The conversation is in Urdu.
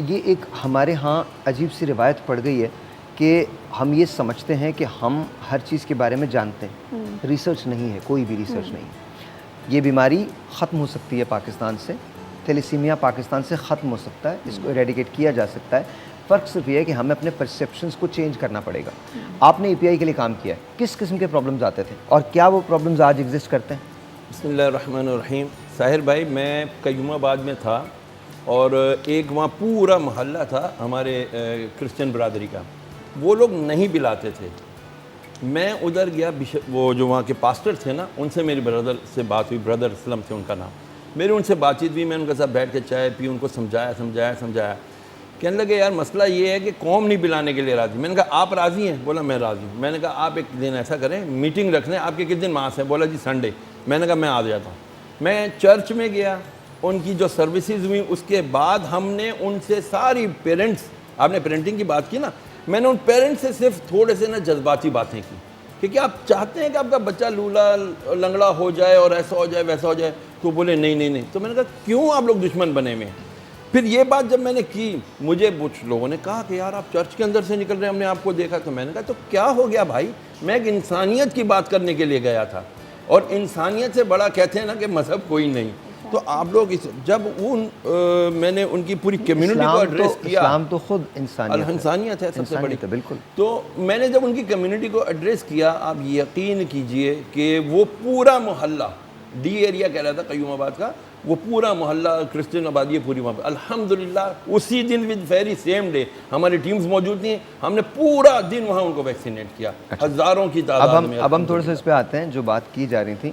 یہ ایک ہمارے ہاں عجیب سی روایت پڑ گئی ہے کہ ہم یہ سمجھتے ہیں کہ ہم ہر چیز کے بارے میں جانتے ہیں. ریسرچ نہیں ہے، کوئی بھی ریسرچ نہیں ہے. یہ بیماری ختم ہو سکتی ہے پاکستان سے، تھیلیسیمیا پاکستان سے ختم ہو سکتا ہے، اس کو ایریڈیکیٹ کیا جا سکتا ہے. فرق صرف یہ ہے کہ ہمیں اپنے پرسیپشنز کو چینج کرنا پڑے گا. آپ نے ای پی آئی کے لیے کام کیا ہے، کس قسم کے پرابلمز آتے تھے اور کیا وہ پرابلمز آج ایگزسٹ کرتے ہیں؟ بسم اللہ الرحمن الرحیم. ساحر بھائی، میں قیوم آباد میں تھا اور ایک وہاں پورا محلہ تھا ہمارے کرسچن برادری کا. وہ لوگ نہیں بلاتے تھے. میں ادھر گیا، وہ جو وہاں کے پاسٹر تھے نا، ان سے میری بردر سے بات ہوئی. بردر اسلم تھے ان کا نام. میری ان سے بات چیت ہوئی، میں ان کے ساتھ بیٹھ کے چائے پی، ان کو سمجھایا. کہنے لگے یار مسئلہ یہ ہے کہ قوم نہیں بلانے کے لیے راضی. میں نے کہا آپ راضی ہیں؟ بولا میں راضی ہوں. میں نے کہا آپ ایک دن ایسا کریں، میٹنگ رکھ لیں. آپ کے کس دن ماس ہے؟ بولا جی سنڈے. میں نے کہا میں آ جاتا ہوں. میں چرچ میں گیا، ان کی جو سروسز ہوئیں اس کے بعد ہم نے ان سے ساری پیرنٹس، آپ نے پیرنٹنگ کی بات کی نا، میں نے ان پیرنٹس سے صرف تھوڑے سے نا جذباتی باتیں کی کہ کیا آپ چاہتے ہیں کہ آپ کا بچہ لولا لنگڑا ہو جائے اور ایسا ہو جائے ویسا ہو جائے؟ تو بولے نہیں. تو میں نے کہا کیوں آپ لوگ دشمن بنے ہوئے ہیں؟ پھر یہ بات جب میں نے کی، مجھے کچھ لوگوں نے کہا کہ یار آپ چرچ کے اندر سے نکل رہے ہیں، ہم نے آپ کو دیکھا. تو میں نے کہا تو کیا ہو گیا بھائی؟ میں ایک انسانیت کی بات کرنے کے لیے گیا تھا، اور انسانیت سے بڑا کہتے ہیں نا کہ مذہب کوئی نہیں. تو آپ لوگ جب میں نے ان کی پوری کمیونٹی کو ایڈریس کیا، اسلام تو خود انسانیت ہے سب سے بڑی. بالکل. تو میں نے جب ان کی کمیونٹی کو ایڈریس کیا، آپ یقین کیجئے کہ وہ پورا محلہ، ڈی ایریا کہہ رہا تھا قیوم آباد کا، وہ پورا محلہ کرسچن آبادی ہے پوری وہاں پہ. الحمدللہ اسی دن ود ویری سیم ڈے ہماری ٹیمز موجود تھیں، ہم نے پورا دن وہاں ان کو ویکسینیٹ کیا، ہزاروں کی تعداد میں. اب ہم تھوڑے سے اس پہ آتے ہیں جو بات کی جا رہی تھی